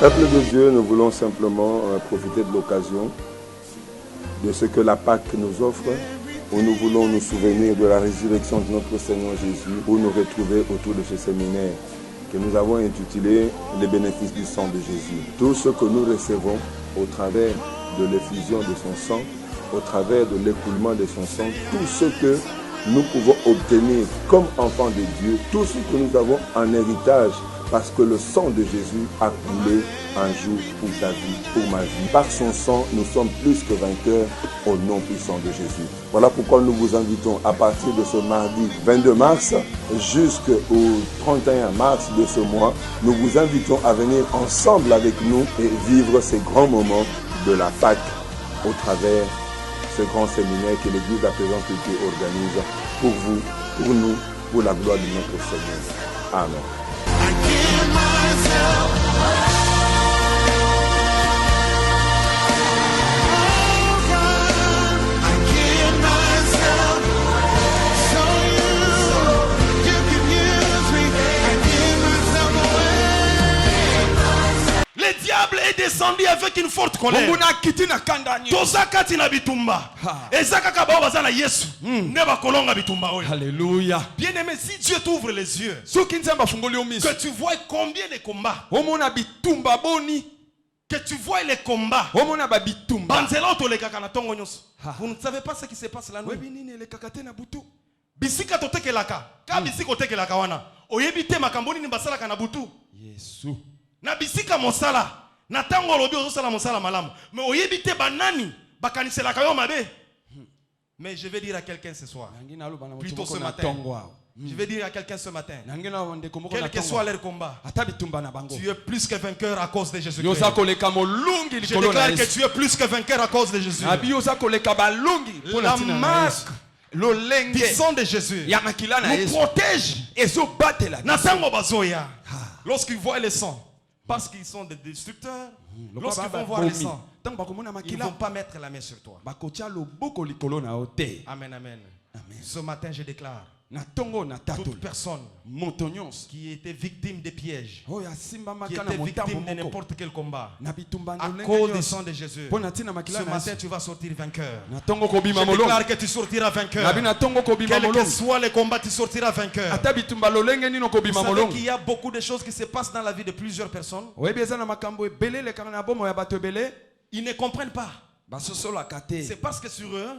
Peuple de Dieu, nous voulons simplement profiter de l'occasion de ce que la Pâque nous offre, où nous voulons nous souvenir de la résurrection de notre Seigneur Jésus, pour nous retrouver autour de ce séminaire que nous avons intitulé « Les bénéfices du sang de Jésus ». Tout ce que nous recevons au travers de l'effusion de son sang, au travers de l'écoulement de son sang, tout ce que nous pouvons obtenir comme enfants de Dieu, tout ce que nous avons en héritage, parce que le sang de Jésus a coulé un jour pour ta vie, pour ma vie. Par son sang, nous sommes plus que vainqueurs au nom puissant de Jésus. Voilà pourquoi nous vous invitons à partir de ce mardi 22 mars jusqu'au 31 mars de ce mois, nous vous invitons à venir ensemble avec nous et vivre ces grands moments de la Pâque au travers de ce grand séminaire que l'Église à présent organise pour vous, pour nous, pour la gloire de notre Seigneur. Amen. Le diable est descendu avec une forte colère. Alléluia. Bien-aimé, si Dieu t'ouvre les yeux, que tu vois combien de combats, que tu vois les combats, vous ne savez pas ce qui se passe là. Bisika totekelaka, ka bisiko tekelaka wana. Oyebite makamboni ni basala kana butu. Yesu. Na bisika mosala, na tango lobi ozosala mosala malamu. Mais oyebite banani bakaniselaka yo mabe. Mais je vais dire à quelqu'un ce soir, plutôt ce matin. Je vais dire à quelqu'un ce matin, quel que soit leur combat, tu es plus que vainqueur à cause de Jésus-Christ. Je déclare que tu es plus que vainqueur à cause de Jésus. La marque du sang de Jésus nous protège. Lorsqu'ils voient le sang, parce qu'ils sont des destructeurs, lorsqu'ils vont voir le sang, ils ne vont pas mettre la main sur toi. Amen, amen. Ce matin, je déclare, toute personne qui était victime des pièges, qui était victime de n'importe quel combat, à cause du sang de Jésus, ce matin tu vas sortir vainqueur. Je déclare que tu sortiras vainqueur. Quel que soit le combat, tu sortiras vainqueur. Vous savez qu'il y a beaucoup de choses qui se passent dans la vie de plusieurs personnes. Ils ne comprennent pas. C'est parce que sur eux,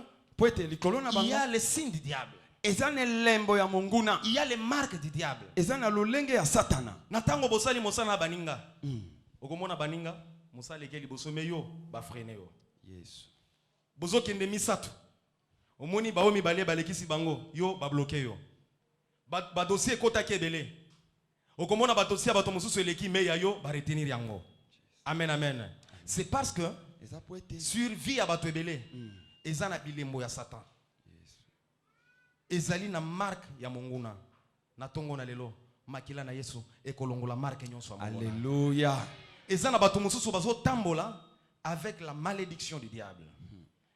il y a les signes du diable. Il y a les marques du diable. Natango bosali mosala baninga. Okomona baninga, mosala ekeli bosome yo, ba frene yo. Yes. Bozo kende misatu. Omoni baomi bale balekisi bango, yo ba bloqué yo. Ba dossier kota kebele. Okomona ba dossier ba tomosusu eleki meya yo ba retenir yango. Amen, amen. C'est parce que survie à bato ebele. Ezana bilembo ya Satan. Ezali na marque ya monguna na tongo na lelo makila na Yesu ekolongola marque nyonso ya monguna. Alléluia. Ezana bato mosusu bazo tambola avec la malédiction du diable.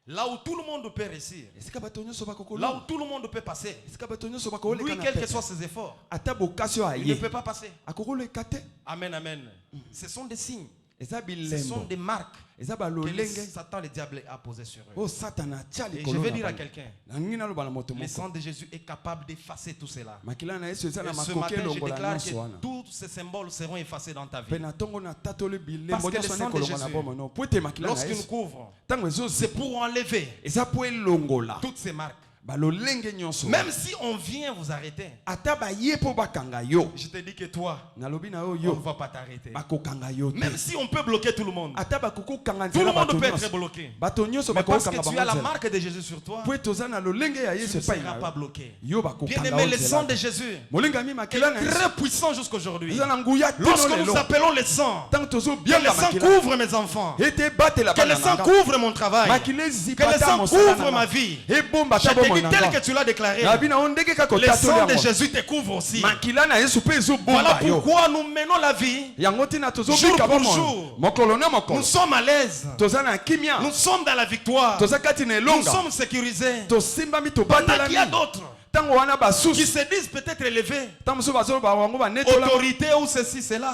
Là où tout le monde peut réussir, là où tout le monde peut passer, lui, quel que soient ses efforts, il ne peut pas passer. Amen, amen. Ce sont des signes. Ce sont des marques que Satan, le diable, a posées sur eux. Et je vais dire à quelqu'un, le sang de Jésus est capable d'effacer tout cela. Et ce matin, je déclare que tous ces symboles seront effacés dans ta vie. Parce que le sang de Jésus, lorsqu'il nous couvre, c'est pour enlever toutes ces marques. Même si on vient vous arrêter, je te dis que toi, on ne va pas t'arrêter. Même si on peut bloquer tout le monde, tout le monde peut être bloqué. Mais parce que tu as la marque de Jésus sur toi, tu ne seras pas bloqué. Bien aimé, le sang de Jésus est très puissant jusqu'aujourd'hui. Lorsque nous appelons le sang, que le sang couvre mes enfants, que le sang couvre mon travail, que le sang couvre ma vie. Tel que tu l'as déclaré, le sang de Jésus te couvre aussi. Voilà pourquoi nous menons la vie jour pour jour. Nous sommes à l'aise. Nous sommes dans la victoire. Nous sommes sécurisés. Pendant qu'il y a d'autres qui se disent peut-être élevés, autorité ou ceci, cela,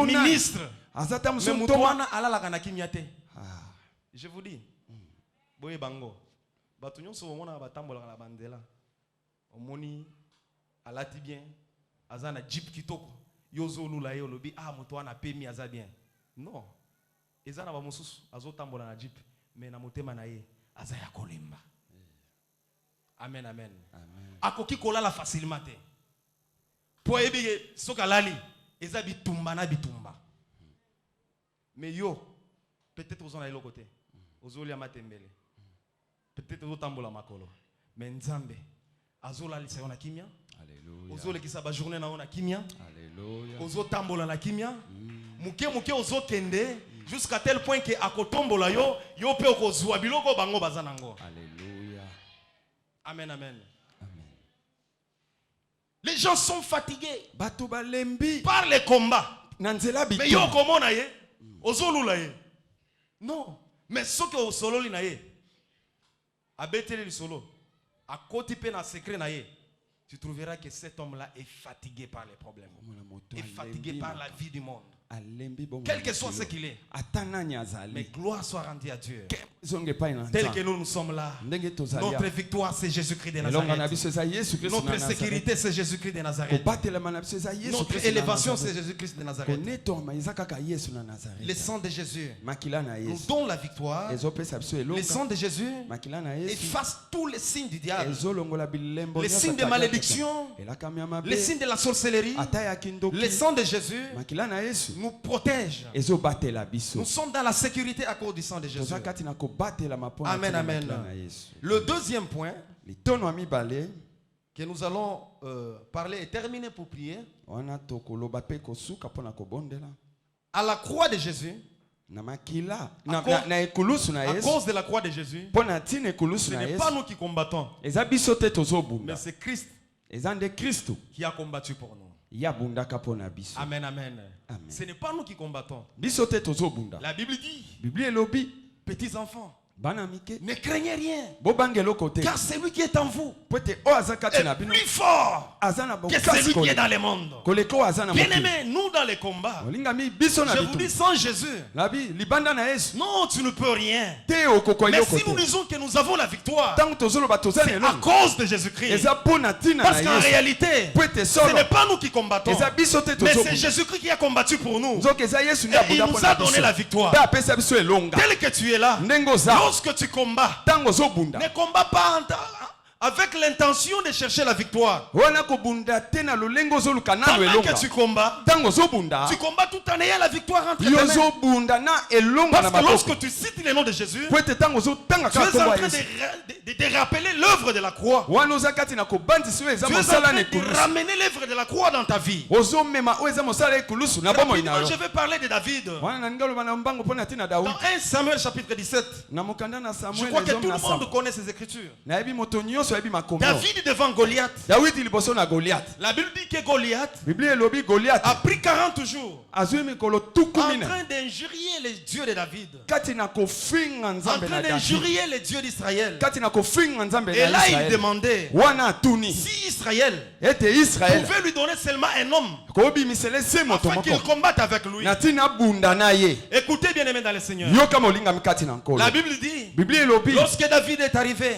ministre, Mais Moutouana ala la kana kimyate. Je vous dis. Boye bango. Batunyon so mona batambola la bandela. Omoni alati bien. Azana jeep kitoko. Yozo lula yo lobi Moutouana pemi aza bien. Non. Ezana ba mususu azo tambola na jeep. Mais na motema na ye aza ya kolemba. Amen amen. Akoki kolala facilement te. Po ebige sokalali eza bitumba na bitumba. Mais yo peut-être aux on a l'autre côté. Aux olia matembele. Peut-être aux tambola makolo. Mais nzambe azola lisa na kimia. Alléluia. Aux ole ki sa ba journée na ona kimia. Alléluia. Aux tambola na kimia. Muke ozo kende jusqu'à tel point que akotombola yo pe okozwa biloko bango bazanango. Alléluia. Amen amen. Les gens sont fatigués par les combats. Mais yo comment na ye? Ozolula ye. Non. Mais ce que au solo li na ye. Abetele li solo. A côté pe na secret na ye. Tu trouveras que cet homme-là est fatigué par les problèmes. Est fatigué par la vie du monde. Quel que soit ce qu'il est. Mais gloire soit rendue à Dieu. Tel que nous sommes là. Notre victoire c'est Jésus-Christ de Nazareth. Notre sécurité c'est Jésus-Christ de Nazareth. Notre élévation c'est Jésus-Christ de Nazareth. Le sang de Jésus nous donne la victoire. Le sang de Jésus efface tous les signes du diable. Les signes de malédiction. Les signes de la sorcellerie. Le sang de Jésus nous protège. Nous sommes dans la sécurité à cause du sang de Jésus. Amen, amen. Le deuxième point que nous allons parler et terminer pour prier. À la croix de Jésus, à cause de la croix de Jésus, ce n'est pas nous qui combattons, mais c'est Christ qui a combattu pour nous. Amen, amen. Ce n'est pas nous qui combattons. La Bible dit, petits enfants, ne craignez rien, car celui qui est en vous est plus fort que celui qui est dans le monde. Bien aimé, nous dans les combats, je vous dis sans Jésus, non, tu ne peux rien. Mais si nous disons que nous avons la victoire, c'est à cause de Jésus-Christ. Parce qu'en réalité, ce n'est pas nous qui combattons, mais c'est Jésus-Christ qui a combattu pour nous. Et il nous a donné la victoire. Tel que tu es là, lorsque tu combats, ne combats pas avec l'intention de chercher la victoire. Pendant que tu combats tout en ayant la victoire entre tes mains. Parce que lorsque tu cites le nom de Jésus, tu es en train de rappeler l'œuvre de la croix. Tu es en train de ramener l'œuvre de la croix dans ta vie. Je vais parler de David. Dans 1 Samuel chapitre 17. Je crois que tout le monde connaît ces écritures. David devant Goliath. La Bible dit que Goliath a pris 40 jours en train d'injurier les dieux de David, en train d'injurier les dieux d'Israël. Et là il demandait si Israël pouvait lui donner seulement un homme afin qu'il combatte avec lui. Écoutez bien aimé dans le Seigneur, la Bible dit, lorsque David est arrivé,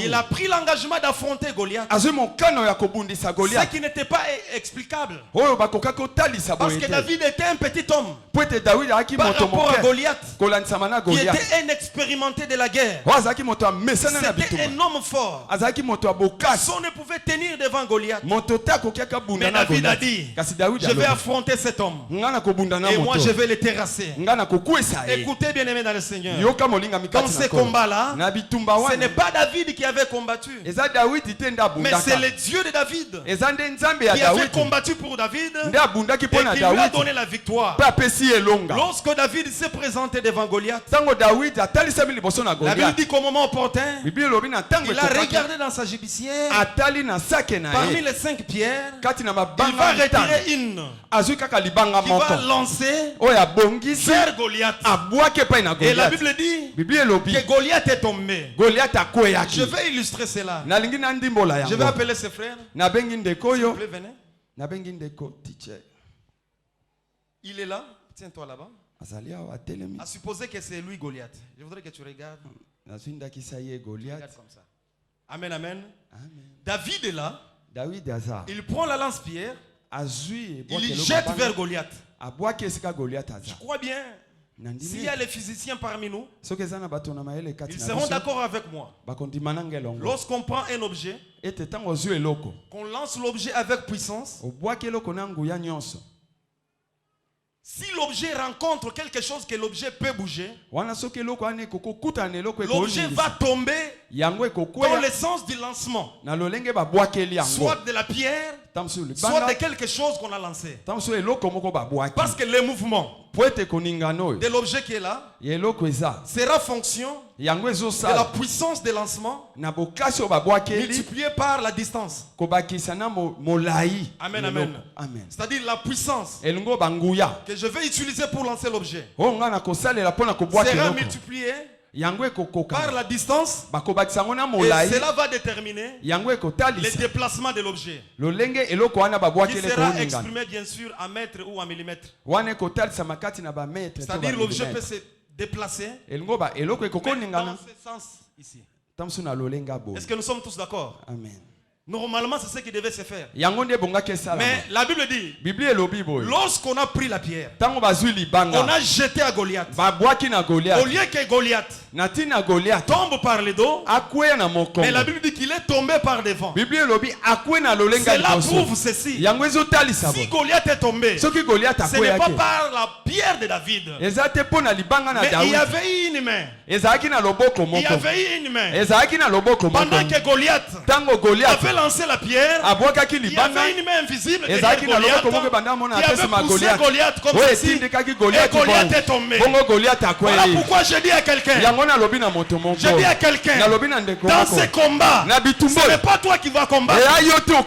il a pris l'engagement d'affronter Goliath. Ce qui n'était pas explicable. Parce que David était un petit homme par rapport à Goliath, qui était inexpérimenté de la guerre. C'était un homme fort. Personne ne pouvait tenir devant Goliath. Mais David a dit, je vais affronter cet homme. Et moi je vais le terrasser. Écoutez bien aimé dans le Seigneur, dans ces combats-là, ce n'est pas David qui avait combattu, mais c'est le Dieu de David qui avait combattu pour David et qui lui a donné la victoire. Lorsque David s'est présenté devant Goliath, la Bible dit qu'au moment opportun, il a regardé dans sa gibecière, parmi les 5 pierres, il va retirer une qui va lancer vers Goliath. Et la Bible dit que Goliath est tombé. Je vais illustrer cela. Je vais appeler ses frères. S'il vous plaît, venez. Il est là. tiens-toi là-bas. À supposer que c'est lui Goliath. Je voudrais que tu regardes. Regarde comme ça. Amen, amen. David est là. Il prend la lance-pierre. Il jette vers Goliath. Je crois bien. S'il y a les physiciens parmi nous, ils seront d'accord avec moi. Lorsqu'on prend un objet, qu'on lance l'objet avec puissance, si l'objet rencontre quelque chose que l'objet peut bouger, l'objet va tomber dans le sens du lancement, soit de la pierre, soit de quelque chose qu'on a lancé. Parce que le mouvement de l'objet qui est là sera fonction de la puissance de lancement multipliée par la distance. Amen, amen. C'est-à-dire la puissance que je vais utiliser pour lancer l'objet sera multipliée par la distance, et cela va déterminer le déplacement de l'objet qui sera exprimé bien sûr en mètres ou en millimètres. C'est-à-dire l'objet peut se déplacer dans ce sens ici. Est-ce que nous sommes tous d'accord? Amen. Normalement, c'est ce qui devait se faire. Mais la Bible dit, lorsqu'on a pris la pierre, on a jeté à Goliath. Au lieu que Goliath tombe par le dos, mais la Bible dit qu'il est tombé par devant. Cela prouve ceci. Si Goliath est tombé, ce n'est pas par la pierre de David, mais il y avait une main. Il y avait une main. Pendant que Goliath avait lancé la pierre, il y avait une main invisible derrière Goliath qui avait poussé Goliath comme ceci, et Goliath est tombé. Voilà pourquoi je dis à quelqu'un, dans ces combats, ce n'est pas toi qui vas combattre,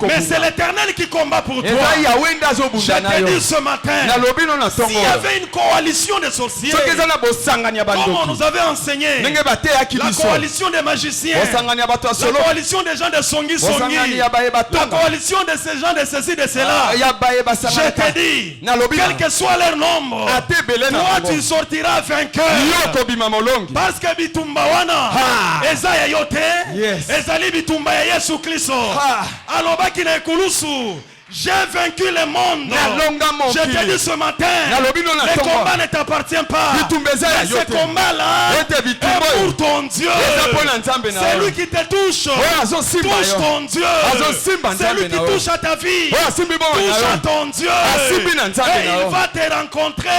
mais c'est l'Éternel qui combat pour toi. Je te dis ce matin, s'il y avait une coalition de sorciers, comme on nous avait enseigné, la coalition des magiciens, la coalition des gens de Songi, la coalition de ces gens de ceci, de cela, je te dis, quel que soit leur nombre, toi tu sortiras vainqueur. Parce que bitumba wana eza ya yote, ezali bitumba ya Yesu Kristo. Alobaki na ekulusu, j'ai vaincu le monde. Je te dis ce matin, le combat ne t'appartient pas. Mais ce combat-là est pour ton Dieu. C'est lui qui te touche. Touche ton Dieu. C'est lui qui touche à ta vie. Touche à ton Dieu. Et il va te rencontrer.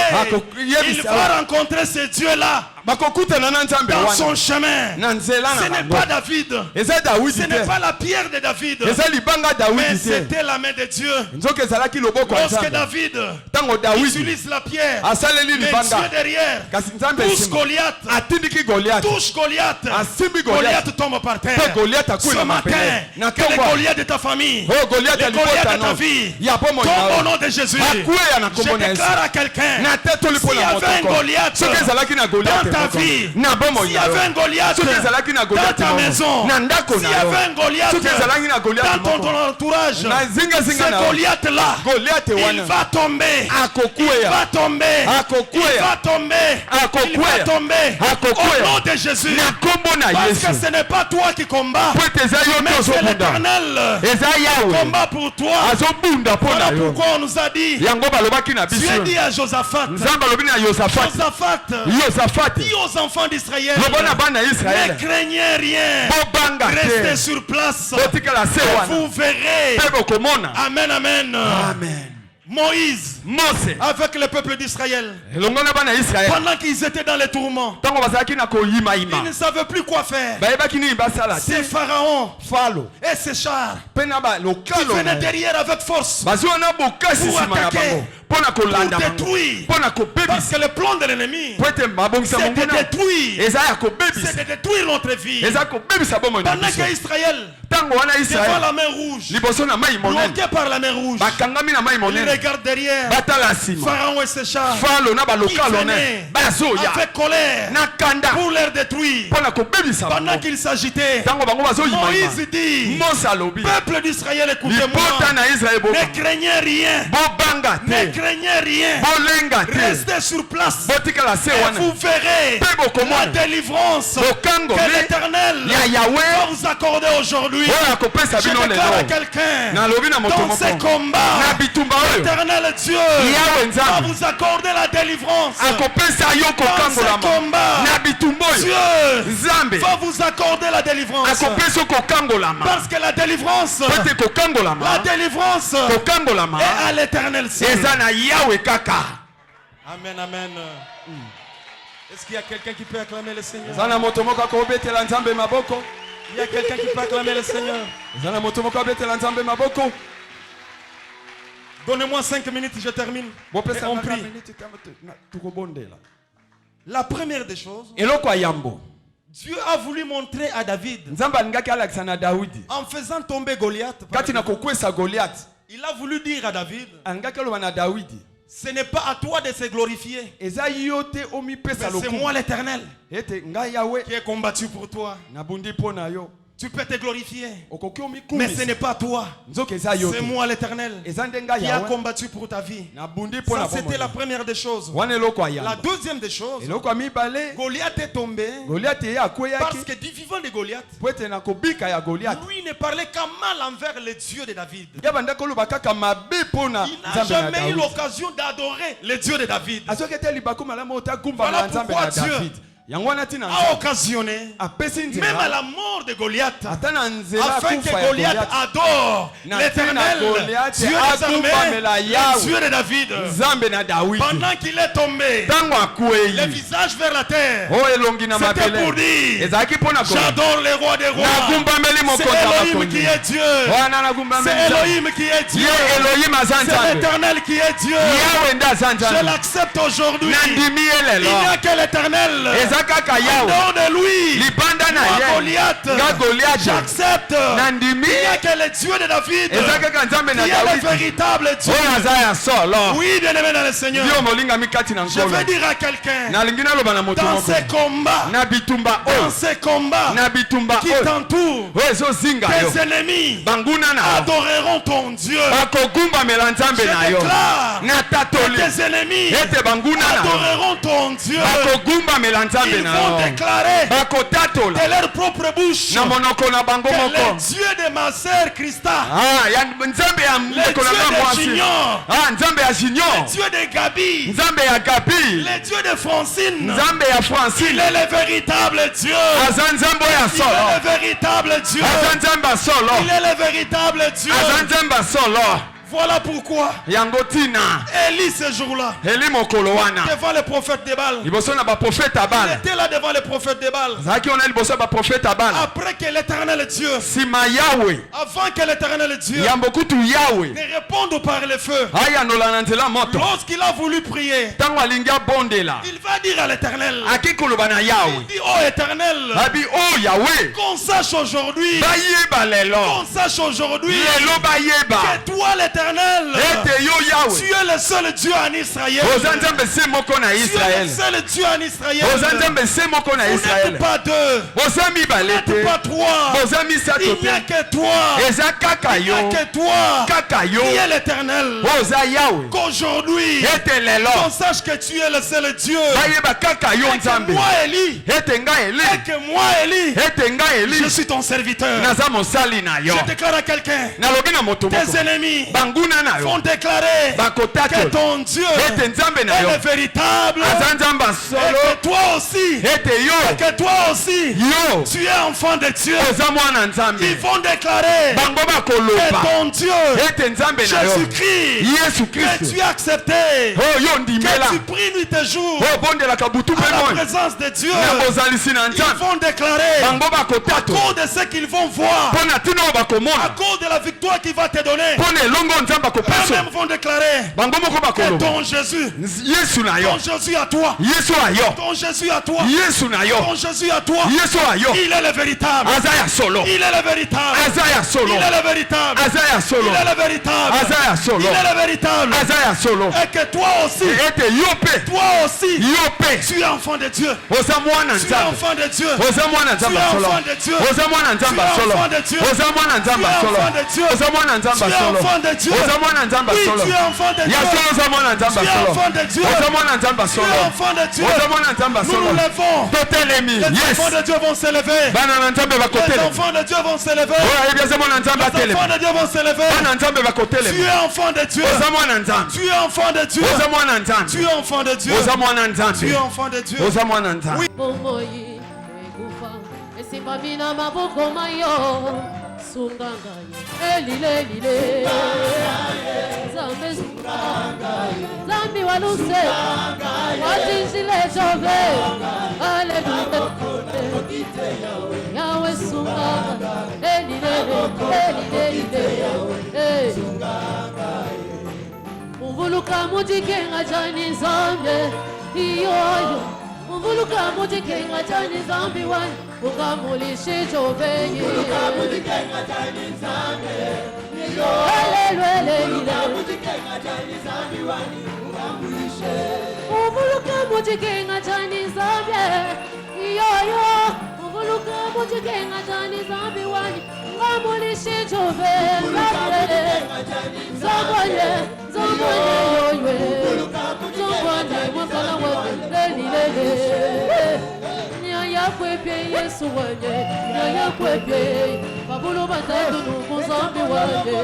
Il va rencontrer ce Dieu-là dans son chemin. Ce n'est pas David. Ce n'est pas la pierre de David, mais c'était la main de Dieu. Lorsque David utilise la pierre, mais Dieu derrière touche Goliath. Touche Goliath. Goliath tombe par terre. Ce matin, que les Goliaths de ta famille, les Goliaths de ta vie tombent au nom de Jésus. Je déclare à quelqu'un, s'il y avait un Goliath dans ta vie, s'il y avait un Goliath dans ta maison, s'il y avait un Goliath dans ton entourage, ce Goliath là, il va tomber. Il va tomber. Il va tomber. Il va tomber. Au nom de Jésus. Parce que ce n'est pas toi qui combats, mais c'est l'Éternel qui combat pour toi. Voilà pourquoi on nous a dit, Dieu dit à Josaphat, dis aux enfants d'Israël, ne craignez rien, restez sur place, vous verrez. Amen, amen. Moïse, avec le peuple d'Israël, pendant qu'ils étaient dans les tourments, ils ne savaient plus quoi faire. C'est Pharaon et ses chars qui venaient derrière avec force pour attaquer, pour détruire. Parce que le plan de l'ennemi, c'est de détruire. C'est de détruire notre vie. Pendant qu'Israël, devant la main rouge, bloqué par la main rouge, il regarde derrière Pharaon et ses chars qui venaient avec colère pour les détruire. Pendant qu'ils s'agitaient, Moïse dit, peuple d'Israël, écoutez-moi, ne craignez rien, ne craignez rien, restez sur place et vous verrez la délivrance que l'Éternel va vous accorder aujourd'hui. Je déclare à quelqu'un, dans ces combats, l'Éternel Dieu va vous accorder la délivrance. Dans ces combats, Dieu va vous accorder la délivrance. Parce que la délivrance est à l'Éternel seul. Amen, amen. Est-ce qu'il y a quelqu'un qui peut acclamer le Seigneur? Il y a quelqu'un qui peut acclamer le Seigneur. Donnez-moi 5 minutes, je termine. Et on prie. La première des choses, Dieu a voulu montrer à David, en faisant tomber Goliath, il a voulu dire à David, ce n'est pas à toi de se glorifier, mais c'est moi l'Éternel qui ai combattu pour toi. Tu peux te glorifier, mais ce n'est pas toi, c'est moi l'Éternel qui a combattu pour ta vie. Ça, c'était la première des choses. La deuxième des choses, Goliath est tombé parce que du vivant de Goliath, lui ne parlait qu'à mal envers le Dieu de David. Il n'a jamais eu l'occasion d'adorer le Dieu de David. Voilà pourquoi Dieu a occasionné, même à la mort de Goliath, afin que Goliath adore l'Éternel, Dieu des armées, le Dieu de David. Pendant qu'il est tombé, le visage vers la terre, c'était pour dire, j'adore le roi des rois. C'est Elohim qui est Dieu. C'est Elohim qui est Dieu. C'est l'Éternel qui est Dieu. Je l'accepte aujourd'hui. Il n'y a que l'Éternel. En dehors de lui, Goliath, j'accepte. Il n'y a que le Dieu de David qui est le véritable Dieu. Oui, bien aimé dans le Seigneur, je veux dire à quelqu'un, dans ces combats qui t'entourent, tes ennemis adoreront ton Dieu. Je déclare que tes ennemis adoreront ton Dieu. Ils vont déclarer de leur propre bouche que le Dieu de ma sœur Christa, le Dieu de Junior, le Dieu de Gabi, le Dieu de Francine, il est le véritable Dieu. Il est le véritable Dieu. Il est le véritable Dieu. Voilà pourquoi Élie ce jour-là, devant le prophète de Baal, il était là devant le prophète de Baal. Après que l'Éternel Dieu, avant que l'Éternel Dieu ne réponde par le feu, lorsqu'il a voulu prier, il va dire à l'Éternel, il dit, oh Éternel, qu'on sache aujourd'hui que toi l'Éternel, tu es le seul Dieu en Israël. Tu es le seul Dieu en Israël. Vous n'êtes pas deux. Vous n'êtes pas trois. Il n'y a que toi. Il n'y a que toi qui est l'Éternel. Qu'aujourd'hui, on sache que tu es le seul Dieu. Et que moi, Élie, je suis ton serviteur. Je déclare à quelqu'un, tes ennemis font déclarer que ton Dieu est le véritable, et que toi aussi tu es enfant de Dieu. Ils vont déclarer que ton Dieu Jésus-Christ, que tu as accepté, que tu pries nuit et jour à la présence de Dieu. Ils vont déclarer à cause de ce qu'ils vont voir, à cause de la victoire qu'il va te donner, eux-mêmes vont déclarer que ton Jésus, à toi, ton Jésus à toi, ton Jésus à toi, il est le véritable, il est le véritable, il est le véritable, il est le véritable, il est le véritable, et que toi aussi, tu es enfant de Dieu, tu es enfant de Dieu, tu es enfant de Dieu, tu es enfant de Dieu, tu es enfant de Dieu, tu es enfant de Dieu, tu es enfant de Dieu, oui, tu es enfant de Dieu, tu es enfant de Dieu, tu es enfant de Dieu, nous nous levons, les enfants de Dieu vont s'élever, les enfants de Dieu vont s'élever, les enfants de Dieu vont s'élever, tu es enfant de Dieu, tu es enfant de Dieu, tu es enfant de Dieu, tu es enfant de Dieu, oui. Zambi waluse watishile chove Yahweh sunganga Muvuluka mujikenga chani zambe Iyoyo Muvuluka mujikenga chani zambi wani Ukamulishe chove Muvuluka mujikenga chani zambe Uvuluka mujikenga chani zambe Iyoyo Uvuluka mujikenga chani zambe wani Ukamulishe chove Zambonye yoywe Zambonye mwakala wake lelilele Nyaya kwepye Yesu wanye Nyaya kwepye Babulu batatu nuku zambi wanye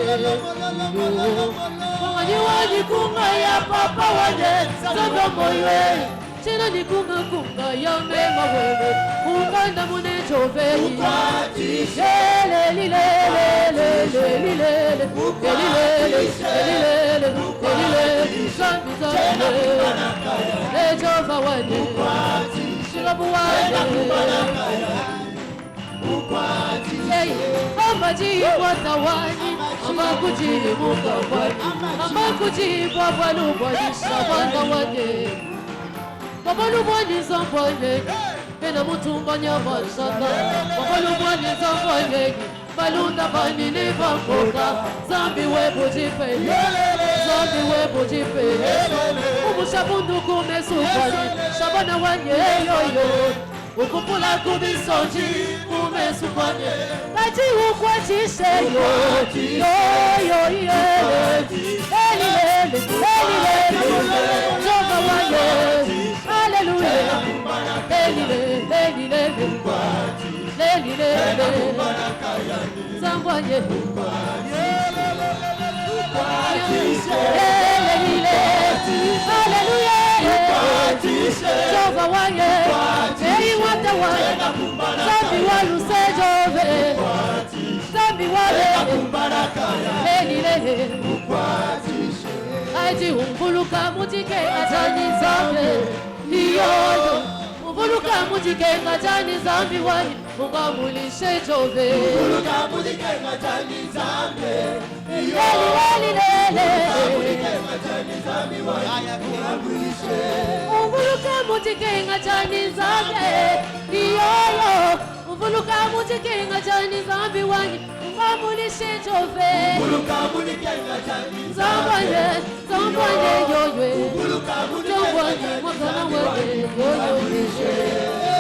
Wanganyi wanyi kunga ya papa wanye Zamba moywe Chena ni kunga ya mema wewe Unganda mune choveyi Lelilele Zambi zambi Ejova wanye Shilabu wanye Amajibwa tawani Amakujibwa kawani Amakujibwa walubwani Shabanga wanye Babalubwani zambwanye Bena mutumbanya bashaka Babalubwani zambwanye Balunda banini bamboka Zambi webo jipeye Zambi webo jipeye Umushabundu kumesufani Shabana wanye yoyo Ukupula kubisonji umesufanye Kaji ukwachishe yo Elilele Jova wanye Hallelujah Elilele Zambwanye Hallelujah Jova wanye Wata wanye Zambi waluse jove Zambi wale Lelile Aji umbuluka mujike ajani zambe Iyoyo Umbuluka mujike ajani zambi wanye Mungamulishe jove Umbuluka mujike ajani zambe Lelile Umbuluka mujike ajani zambe Iyoyo Umbuluka mujike ajani zambi wanye Mungamulishe jove Umbuluka mujike ajani Zambanye yoywe Zambanye mwakana wade yoyo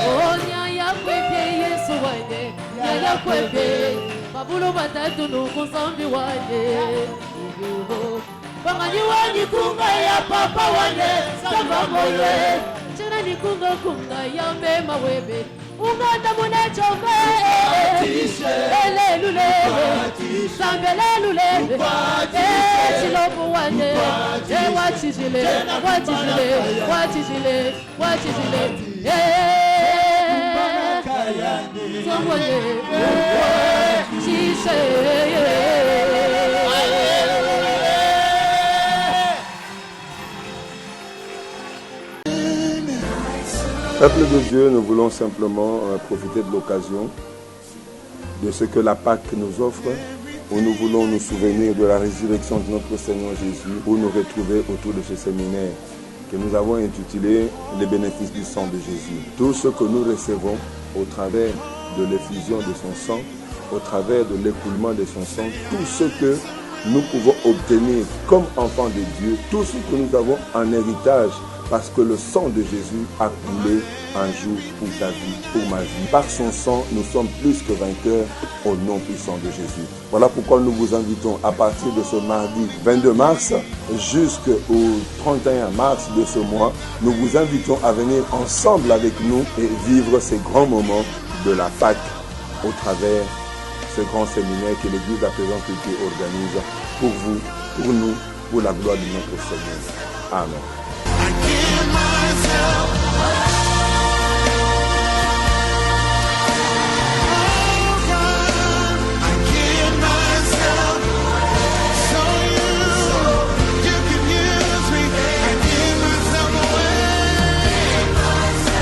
Oh nyaya kwepye Yesu wanye Nyaya kwepye Babulu batatu nuku zambi wanye Wanganyi wanyi kunga ya papa wanye Zamba moye Chena ni kunga ya mema webe Unganda mune chove Elelulele Zambelelulele Chilobu wanye Wachijile Zambanye Chishe Peuple de Dieu, nous voulons simplement profiter de l'occasion de ce que la Pâque nous offre où nous voulons nous souvenir de la résurrection de notre Seigneur Jésus, pour nous retrouver autour de ce séminaire que nous avons intitulé « Les bénéfices du sang de Jésus ». Tout ce que nous recevons au travers de l'effusion de son sang, au travers de l'écoulement de son sang, tout ce que nous pouvons obtenir comme enfants de Dieu, tout ce que nous avons en héritage, parce que le sang de Jésus a coulé un jour pour ta vie, pour ma vie. Par son sang, nous sommes plus que vainqueurs au nom puissant de Jésus. Voilà pourquoi nous vous invitons à partir de ce mardi 22 mars jusqu'au 31 mars de ce mois, nous vous invitons à venir ensemble avec nous et vivre ces grands moments de la Pâque au travers de ce grand séminaire que l'Église à présent organise pour vous, pour nous, pour la gloire de notre Seigneur. Amen.